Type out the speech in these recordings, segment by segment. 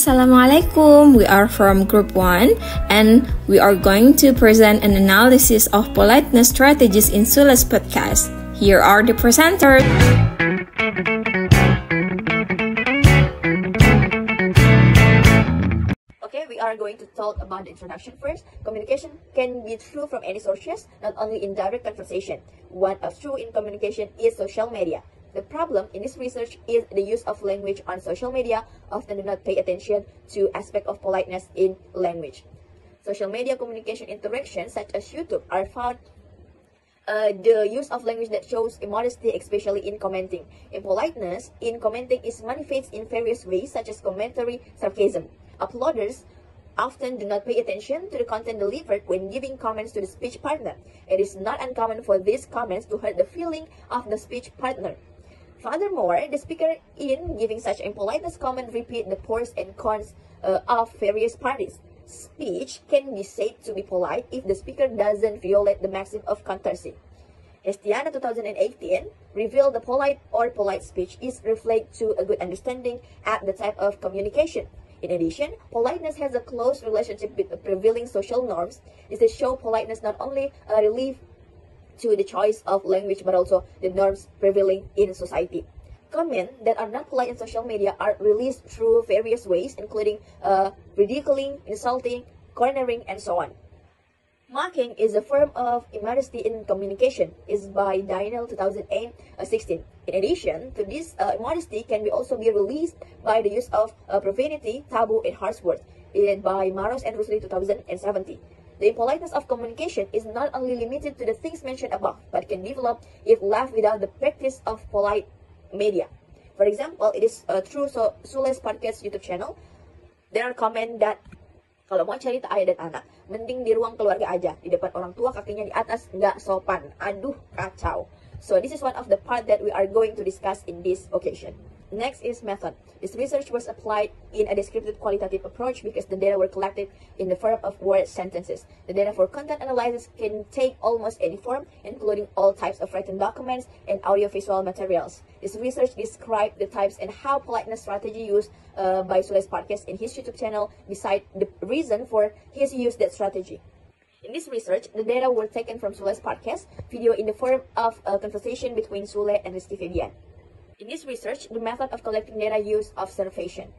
Assalamualaikum, we are from Group 1 and we are going to present an analysis of politeness strategies in Sule's podcast. Here are the presenters. Okay, we are going to talk about the introduction first. Communication can be true from any sources, not only in direct conversation. One of true in communication is social media. The problem in this research is the use of language on social media often do not pay attention to aspect of politeness in language. Social media communication interactions such as YouTube are found the use of language that shows immodesty, especially in commenting. Impoliteness in commenting is manifests in various ways such as commentary sarcasm. Uploaders often do not pay attention to the content delivered when giving comments to the speech partner. It is not uncommon for these comments to hurt the feeling of the speech partner. Furthermore, the speaker, in giving such impoliteness comment, repeat the pros and cons of various parties. Speech can be said to be polite if the speaker doesn't violate the maxim of courtesy. Estiana 2018 revealed the polite or polite speech is reflect to a good understanding at the type of communication. In addition, politeness has a close relationship with the prevailing social norms. This show politeness not only relief to the choice of language but also the norms prevailing in society. Comments that are not polite in social media are released through various ways, including ridiculing, insulting, cornering, and so on. Mocking is a form of immodesty in communication, is by Daniel 2016. In addition to this, immodesty can also be released by the use of profanity, taboo, and harsh words, by Maros and Rusli 2017. The impoliteness of communication is not only limited to the things mentioned above, but can develop if left without the practice of polite media. For example, it is through Sule's podcast YouTube channel, there are comments that kalau mau cerita ayah dan anak, mending di ruang keluarga aja, di depan orang tua kakinya di atas, nggak sopan. Aduh, kacau. So this is one of the part that we are going to discuss in this occasion. Next is method. This research was applied in a descriptive qualitative approach because the data were collected in the form of word sentences. The data for content analysis can take almost any form, including all types of written documents and audiovisual materials. This research described the types and how politeness strategy used by Sule's podcast in his YouTube channel, beside the reason for his use that strategy. In this research, the data were taken from Sule's podcast video in the form of a conversation between Sule and Rizky Febian. In this research, the method of collecting data used observation.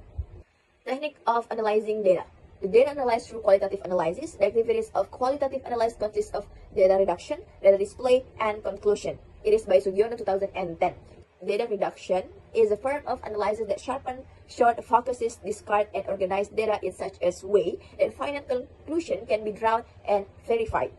Technique of analyzing data. The data analyzed through qualitative analysis. The activities of qualitative analysis consist of data reduction, data display, and conclusion. It is by Sugiono 2010. Data reduction is a form of analysis that sharpens, short focuses, discard, and organize data in such a way that final conclusion can be drawn and verified.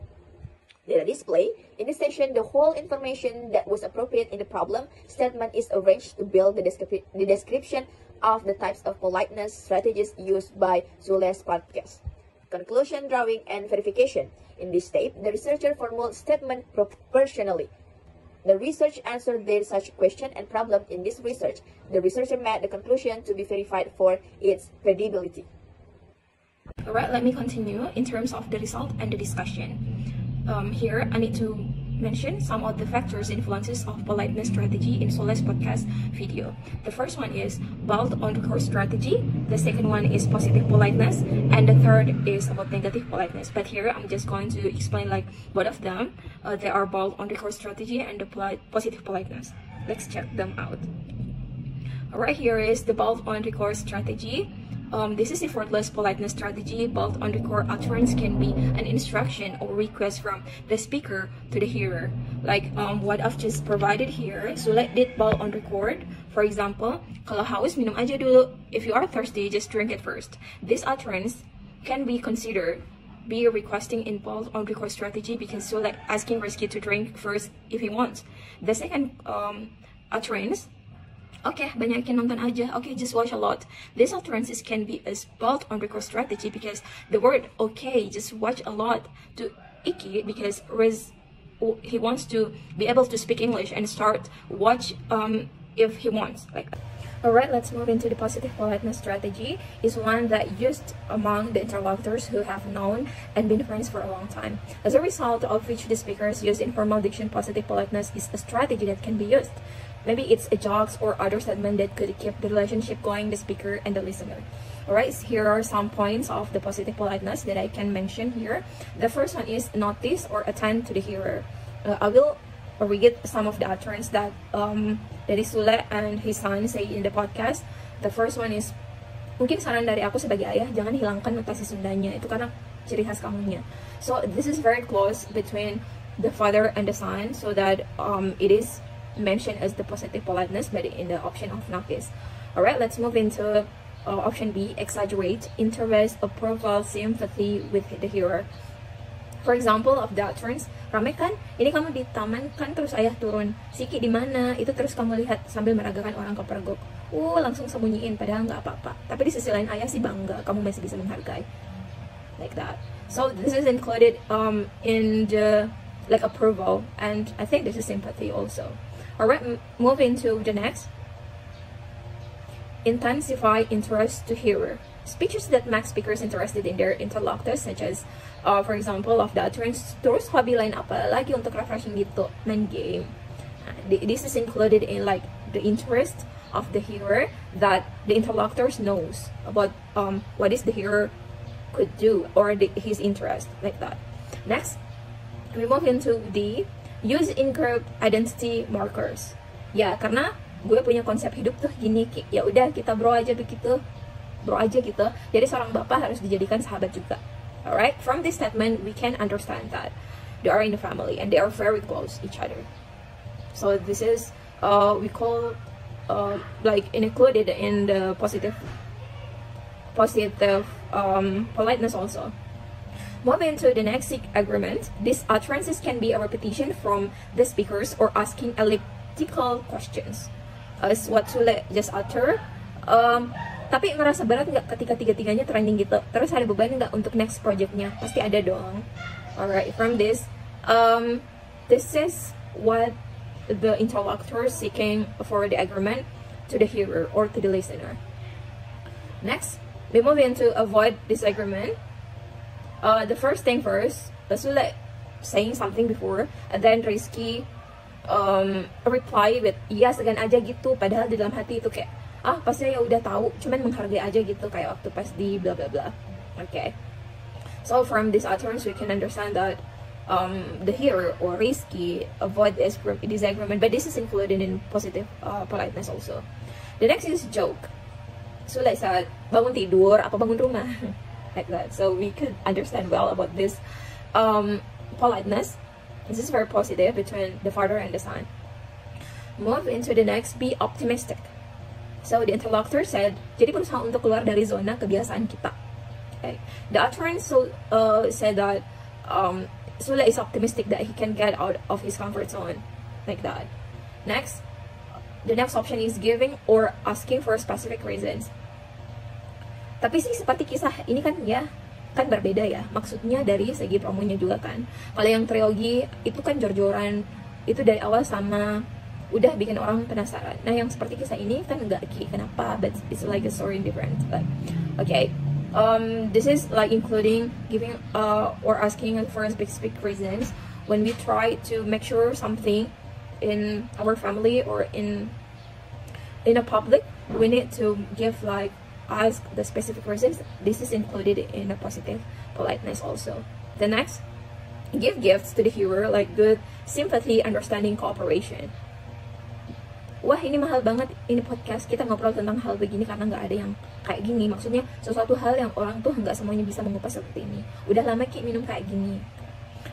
Data display. In this session, the whole information that was appropriate in the problem statement is arranged to build the description of the types of politeness strategies used by Sule's podcast. Conclusion, drawing, and verification. In this step, the researcher formulated statement proportionally. The research answered their such question and problem in this research. The researcher made the conclusion to be verified for its credibility. Alright, let me continue in terms of the result and the discussion. Here, I need to mention some of the factors influences of politeness strategy in Sule's podcast video. The first one is bold underscore strategy. The second one is positive politeness, and the third is about negative politeness. But here, I'm just going to explain like both of them. They are bold underscore strategy and the positive politeness. Let's check them out. Alright, here is the bold underscore strategy. This is effortless politeness strategy. Bold underscore utterance can be an instruction or request from the speaker to the hearer. Like what I've just provided here. So let it bold underscore. For example, kalau haus minum aja dulu. If you are thirsty, just drink it first. This utterance can be considered be requesting in bold underscore strategy because so like asking Rizky to drink first if he wants. The second utterance. Okay, banyakin nonton aja. Okay, just watch a lot. These utterances can be as bold underscore strategy because the word okay, just watch a lot to Iki because he wants to be able to speak English and start watch if he wants like that. Alright, let's move into the positive politeness strategy. Is one that used among the interlocutors who have known and been friends for a long time. As a result of which the speakers use informal diction, positive politeness is a strategy that can be used. Maybe it's a jokes or other statement that could keep the relationship going, the speaker and the listener. Alright, here are some points of the positive politeness that I can mention here. The first one is notice or attend to the hearer. I will read some of the utterance that Daddy Sule and his son say in the podcast. The first one is, mungkin saran dari aku sebagai ayah, jangan hilangkan notasi Sundanya, itu karena ciri khas kamunya. So this is very close between the father and the son, so that it is mentioned as the positive politeness, but in the option of notice. Alright, let's move into option B, exaggerate, interest, approval, sympathy with the hearer. For example of the utterance, rame kan? Ini kamu di taman kan, terus ayah turun. Siki di mana? Itu terus kamu lihat sambil meragakan orang kepergok. Langsung sembunyiin, padahal nggak apa-apa. Tapi di sisi lain ayah sih bangga, kamu masih bisa menghargai. Like that. So this is included in the like approval, and I think this is sympathy also. Alright, moving to the next. Intensify interest to hearer. Speeches that make speakers interested in their interlocutors, such as, for example, of the utterance, terus hobi lain apa lagi untuk refreshing gitu, main game. This is included in like the interest of the hearer, that the interlocutors knows about what is the hearer could do, or his interest, like that. Next, we move into the use in-group identity markers. Ya, karena gue punya konsep hidup tuh gini, ya udah kita bro aja gitu. Jadi seorang bapak harus dijadikan sahabat juga. Alright, from this statement we can understand that they are in the family and they are very close each other. So this is we call like included in the positive politeness also. Moving to the next, seek agreement. These utterances can be a repetition from the speakers or asking elliptical questions, as what Sule just utter. Tapi ngerasa berat nggak ketika tiga-tiganya trending gitu? Terus ada beban nggak untuk next projectnya? Pasti ada dong. Alright, from this, this is what the interlocutor seeking for the agreement to the hearer or to the listener. Next, we move into avoid disagreement. The first thing first, Sule saying something before, and then Rizky reply with iya segan aja gitu, padahal di dalam hati itu kayak pasti ya udah tahu, cuman menghargai aja gitu, kayak waktu pas di bla bla bla. Okay, so from this utterance we can understand that the hearer or Rizky avoid disagreement, but this is included in positive politeness also. The next is joke. So like said, bangun tidur apa bangun rumah, like that. So we could understand well about this politeness. This is very positive between the father and the son. Move into the next, be optimistic. So the interlocutor said, jadi berusaha untuk keluar dari zona kebiasaan kita. Okay. The utterance said that Sule is optimistic that he can get out of his comfort zone, like that. Next, the next option is giving or asking for specific reasons. Tapi sih seperti kisah ini kan ya, kan berbeda ya, maksudnya dari segi promonya juga kan. Kalau yang trilogi itu kan jor-joran, itu dari awal sama udah bikin orang penasaran. Nah yang seperti kisah ini kan enggak, kenapa, but it's like a story different. Like, okay, this is like including giving or asking for specific reasons when we try to make sure something in our family or in a public, we need to give like ask the specific reasons. This is included in a positive politeness also. The next, give gifts to the hearer like good sympathy, understanding, cooperation. Wah ini mahal banget, ini podcast kita ngobrol tentang hal begini karena nggak ada yang kayak gini. Maksudnya sesuatu hal yang orang tuh nggak semuanya bisa mengupas seperti ini. Udah lama Ki minum kayak gini.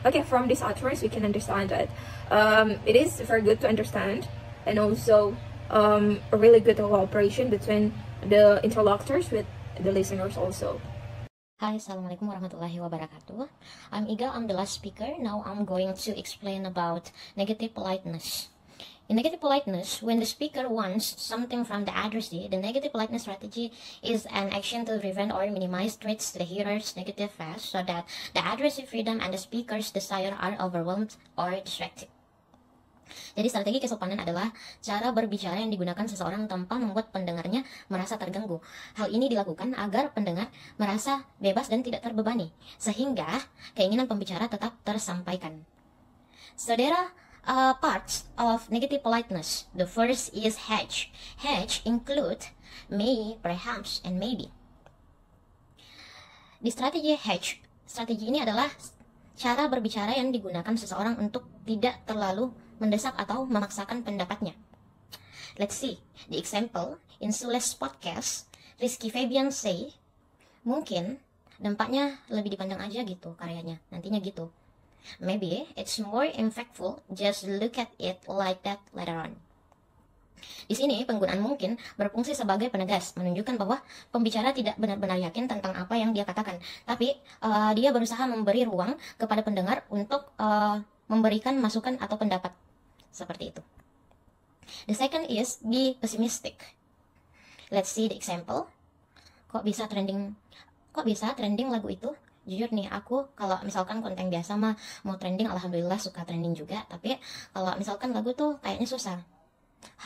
Okay, from this utterance we can understand that it is very good to understand, and also a really good cooperation between the interlocutors with the listeners also. Hi, Assalamualaikum warahmatullahi wabarakatuh. I'm Iga, I'm the last speaker. Now I'm going to explain about negative politeness. In negative politeness, when the speaker wants something from the addressee, the negative politeness strategy is an action to prevent or minimize threats to the hearer's negative fast so that the addressee freedom and the speaker's desire are overwhelmed or distracted. Jadi strategi kesopanan adalah cara berbicara yang digunakan seseorang tanpa membuat pendengarnya merasa terganggu. Hal ini dilakukan agar pendengar merasa bebas dan tidak terbebani, sehingga keinginan pembicara tetap tersampaikan. So there are parts of negative politeness. The first is hedge. Hedge include may, perhaps, and maybe. Di strategi H, strategi ini adalah cara berbicara yang digunakan seseorang untuk tidak terlalu mendesak atau memaksakan pendapatnya. Let's see the example in Sule's podcast. Rizky Febian say, mungkin dampaknya lebih dipandang aja gitu karyanya, nantinya gitu. Maybe it's more impactful, just look at it like that later on. Di sini penggunaan mungkin berfungsi sebagai penegas, menunjukkan bahwa pembicara tidak benar-benar yakin tentang apa yang dia katakan, tapi dia berusaha memberi ruang kepada pendengar untuk memberikan masukan atau pendapat seperti itu. The second is be pessimistic. Let's see the example. Kok bisa trending lagu itu? Jujur nih, aku kalau misalkan konten biasa mah mau trending, alhamdulillah suka trending juga, tapi kalau misalkan lagu tuh kayaknya susah.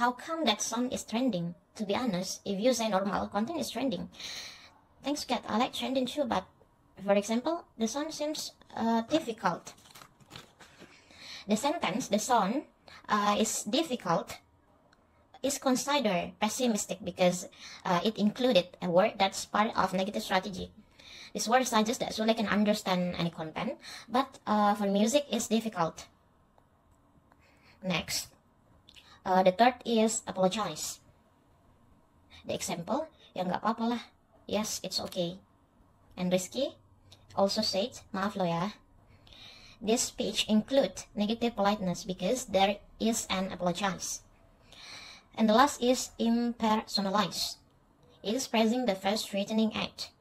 How come that song is trending? To be honest, if you say normal, content is trending. Thanks God, I like trending too, but for example, the song seems difficult. The sentence, the song is difficult, is considered pessimistic because it included a word that's part of negative strategy. This word suggests that Sule can understand any content, but for music, it's difficult. Next. The third is apologize. The example, ya nggak apa-apa lah. Yes, it's okay. And Rizky also said, maaf lo ya. This speech include negative politeness because there is an apologize. And the last is impersonalize. It is praising the first threatening act.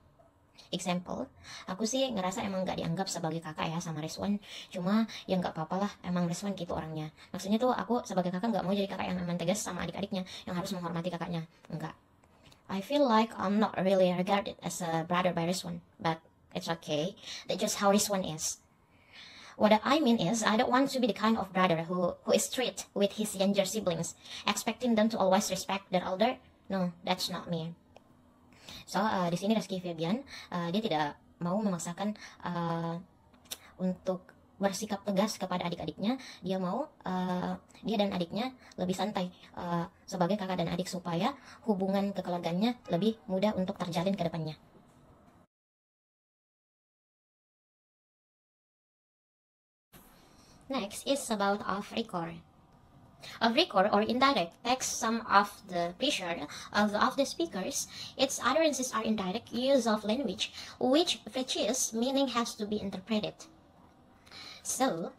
Example, aku sih ngerasa emang gak dianggap sebagai kakak ya sama Rizwan, cuma ya nggak apa-apa lah, emang Rizwan gitu orangnya. Maksudnya tuh aku sebagai kakak nggak mau jadi kakak yang emang tegas sama adik-adiknya, yang harus menghormati kakaknya. Enggak. I feel like I'm not really regarded as a brother by Rizwan, but it's okay. That's just how Rizwan is. What I mean is, I don't want to be the kind of brother who is strict with his younger siblings, expecting them to always respect their elder. No, that's not me. So, di sini Rizky Febian, dia tidak mau memaksakan untuk bersikap tegas kepada adik-adiknya. Dia mau dia dan adiknya lebih santai sebagai kakak dan adik supaya hubungan kekeluarganya lebih mudah untuk terjalin ke depannya. Next is about off-record. Off-record or indirect takes some of the pressure of the speakers. Its utterances are indirect use of language, which precise meaning has to be interpreted. So,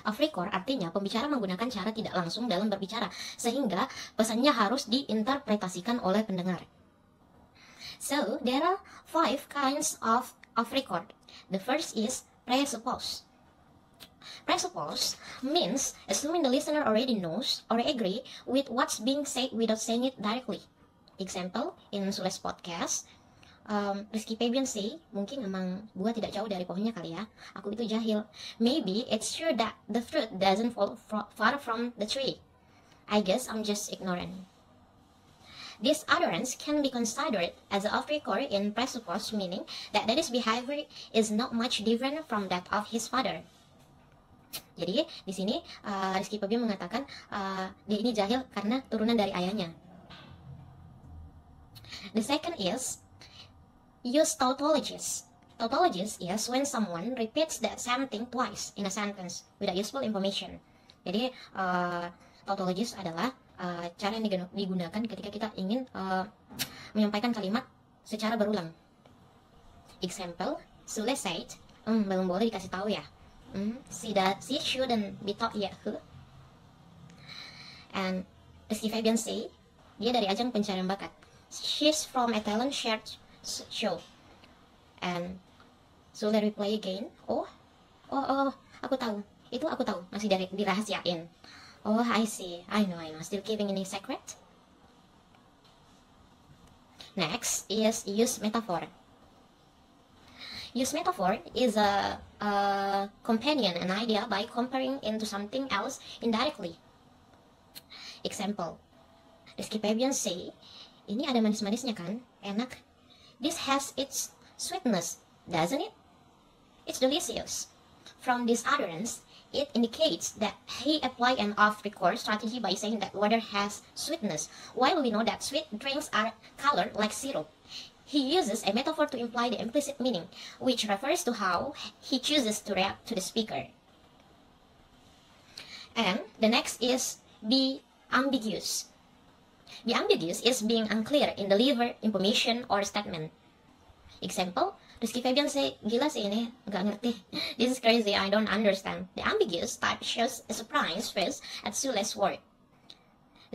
off-record artinya pembicara menggunakan cara tidak langsung dalam berbicara, sehingga pesannya harus diinterpretasikan oleh pendengar. So, there are 5 kinds of off-record. The first is presuppose. Presuppose means assuming the listener already knows or agree with what's being said without saying it directly. Example, in Sule's podcast, Rizky Febian say, mungkin emang buah tidak jauh dari pohonnya kali ya, aku itu jahil. Maybe it's true that the fruit doesn't fall far from the tree. I guess I'm just ignorant. This utterance can be considered as off-record in presuppose, meaning that his behavior is not much different from that of his father. Jadi di sini Rizky Febian mengatakan dia ini jahil karena turunan dari ayahnya. The second is use tautologies. Tautologies is when someone repeats the same thing twice in a sentence without useful information. Jadi tautologies adalah cara yang digunakan ketika kita ingin menyampaikan kalimat secara berulang. Example, Sule said, belum boleh dikasih tahu ya. She shouldn't be taught yet. And Rizky Febian say, dia dari ajang pencarian bakat. She's from a talent shared show. And Sule reply again, oh, aku tahu. Itu aku tahu, masih dirahasiain. Oh, I see. I know. Still keeping any secret? Next is use metaphor. Use metaphor is a companion an idea by comparing into something else indirectly. Example, Rizky Febian say, ini ada manis-manisnya kan? Enak. This has its sweetness, doesn't it? It's delicious. From this utterance, it indicates that he applied an off-record strategy by saying that water has sweetness, while we know that sweet drinks are colored like syrup. He uses a metaphor to imply the implicit meaning, which refers to how he chooses to react to the speaker. And the next is be ambiguous. Be ambiguous is being unclear in deliver information or statement. Example, Rizky Febian say, gila sih ini, nggak ngerti. This is crazy, I don't understand. The ambiguous type shows a surprise face at Sule's word.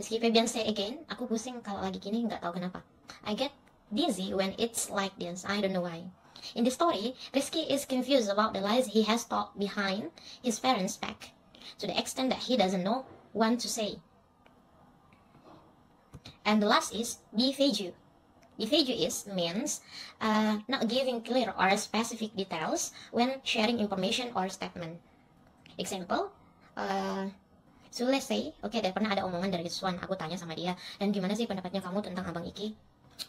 Rizky Febian say again, aku pusing kalau lagi gini, nggak tahu kenapa. I get dizzy when it's like this, I don't know why. In the story, Rizky is confused about the lies he has told behind his parents' back, to the extent that he doesn't know what to say. And the last is be vague. Be vague means not giving clear or specific details when sharing information or statement. Example, Sule say, oke deh, pernah ada omongan dari Rizwan, aku tanya sama dia, dan gimana sih pendapatnya kamu tentang Abang Iki?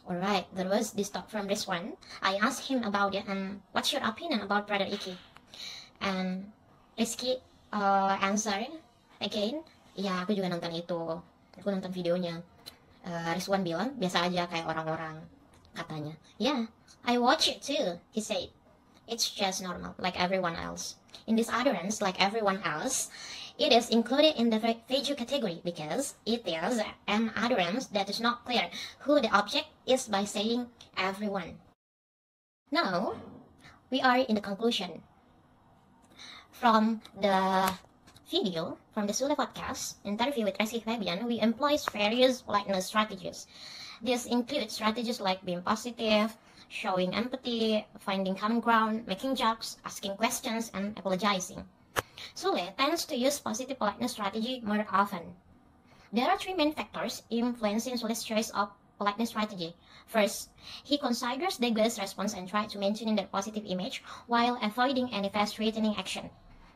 Alright, there was this talk from Rizwan. I asked him about it, and what's your opinion about Brother Iki? And Rizky answer again, ya aku juga nonton itu, aku nonton videonya. Rizwan bilang, biasa aja kayak orang-orang, katanya. Yeah, I watch it too, he said. It's just normal, like everyone else. In this utterance, like everyone else, it is included in the vague category because it is an utterance that is not clear who the object is by saying everyone. Now, we are in the conclusion. From the video, from the Sule podcast interview with Rizky Febian, we employ various politeness strategies. These include strategies like being positive, showing empathy, finding common ground, making jokes, asking questions, and apologizing. Sule tends to use positive politeness strategy more often. There are three main factors influencing Sule's choice of politeness strategy. First, he considers the guest's response and tries to maintain their positive image while avoiding any fast-threatening action.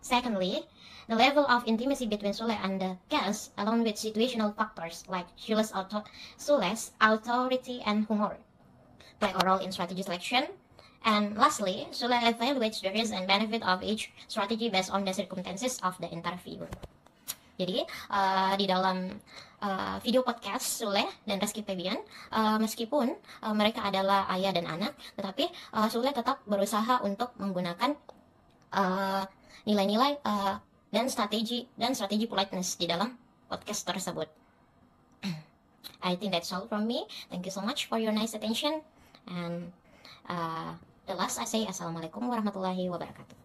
Secondly, the level of intimacy between Sule and the guest, along with situational factors like Sule's authority and humor, play a role in strategy selection. And lastly, Sule evaluates the risk and benefit of each strategy based on the circumstances of the interview. Jadi, di dalam video podcast Sule dan Rizky Febian, meskipun mereka adalah ayah dan anak, tetapi Sule tetap berusaha untuk menggunakan nilai-nilai dan strategi politeness di dalam podcast tersebut. I think that's all from me. Thank you so much for your nice attention. And the last I say, Assalamualaikum warahmatullahi wabarakatuh.